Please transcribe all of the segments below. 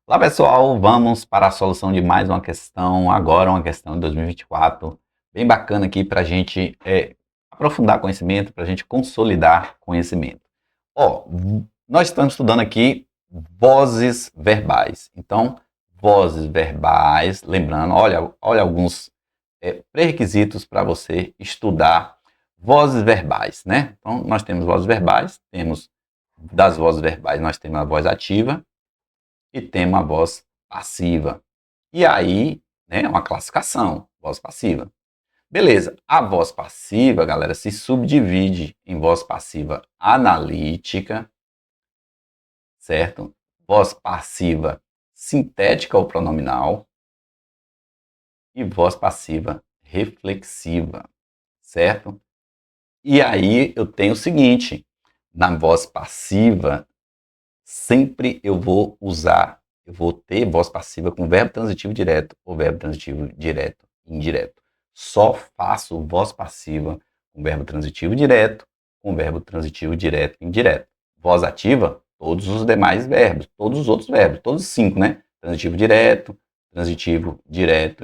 Olá pessoal, vamos para a solução de mais uma questão, agora uma questão de 2024, bem bacana aqui para a gente aprofundar conhecimento, para a gente consolidar conhecimento. Nós estamos estudando aqui vozes verbais, então vozes verbais, lembrando, olha alguns pré-requisitos para você estudar vozes verbais, né? Então nós temos vozes verbais, das vozes verbais nós temos a voz ativa, e tem uma voz passiva. E aí, né, uma classificação, voz passiva. Beleza, a voz passiva, galera, se subdivide em voz passiva analítica, certo? Voz passiva sintética ou pronominal e voz passiva reflexiva, certo? E aí eu tenho o seguinte, na voz passiva, sempre eu vou ter voz passiva com verbo transitivo direto ou verbo transitivo direto e indireto. Só faço voz passiva com verbo transitivo direto, com verbo transitivo direto e indireto. Voz ativa, todos os demais verbos, todos os outros verbos, todos os 5, né? Transitivo direto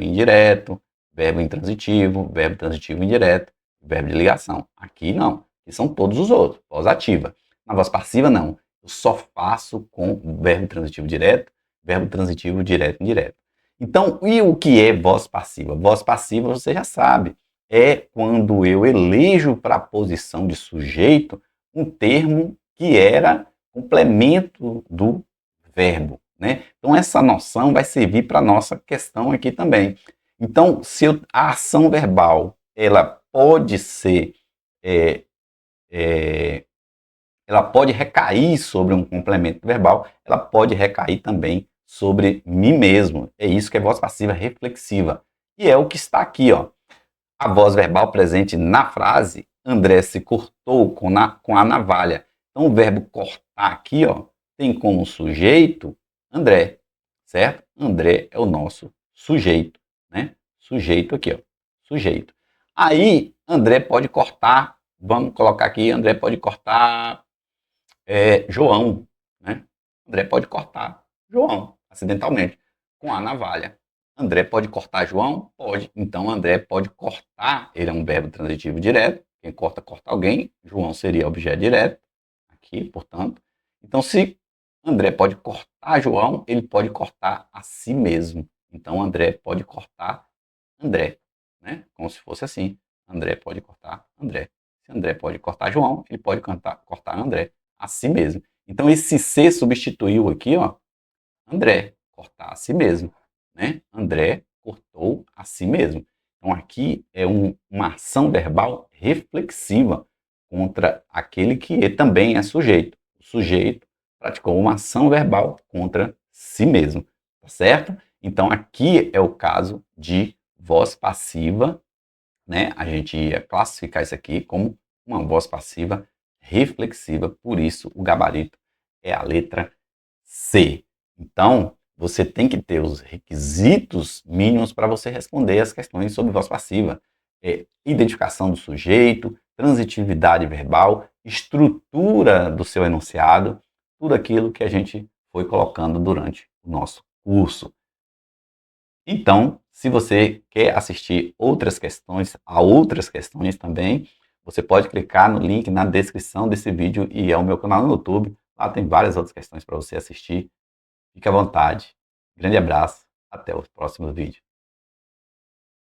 e indireto, verbo intransitivo, verbo transitivo indireto, verbo de ligação. Aqui não, aqui são todos os outros, voz ativa. Na voz passiva, não. Eu só faço com verbo transitivo direto e indireto. Então, e o que é voz passiva? Voz passiva, você já sabe, é quando eu elejo para a posição de sujeito um termo que era complemento do verbo, né? Então, essa noção vai servir para a nossa questão aqui também. Então, a ação verbal, ela pode ser é, é, ela pode recair sobre um complemento verbal, ela pode recair também sobre mim mesmo. É isso que é voz passiva reflexiva. E é o que está aqui, ó. A voz verbal presente na frase, André se cortou com a navalha. Então o verbo cortar aqui, ó, tem como sujeito André, certo? André é o nosso sujeito, né? Sujeito aqui, ó. Sujeito. Aí, André pode cortar, vamos colocar aqui, André pode cortar João, né? André pode cortar João, acidentalmente, com a navalha. André pode cortar João? Pode. Então, André pode cortar, ele é um verbo transitivo direto. Quem corta, corta alguém. João seria objeto direto, aqui, portanto. Então, se André pode cortar João, ele pode cortar a si mesmo. Então, André pode cortar André, né? Como se fosse assim. André pode cortar André. Se André pode cortar João, ele pode cortar André a si mesmo. Então esse C substituiu aqui, ó, André, cortar a si mesmo, né? André cortou a si mesmo. Então aqui é uma ação verbal reflexiva contra aquele que também é sujeito. O sujeito praticou uma ação verbal contra si mesmo, tá certo? Então aqui é o caso de voz passiva, né? A gente ia classificar isso aqui como uma voz passiva reflexiva, por isso o gabarito é a letra C. Então, você tem que ter os requisitos mínimos para você responder as questões sobre voz passiva. Identificação do sujeito, transitividade verbal, estrutura do seu enunciado, tudo aquilo que a gente foi colocando durante o nosso curso. Então, se você quer assistir a outras questões também, você pode clicar no link na descrição desse vídeo e é o meu canal no YouTube. Lá tem várias outras questões para você assistir. Fique à vontade. Grande abraço. Até o próximo vídeo.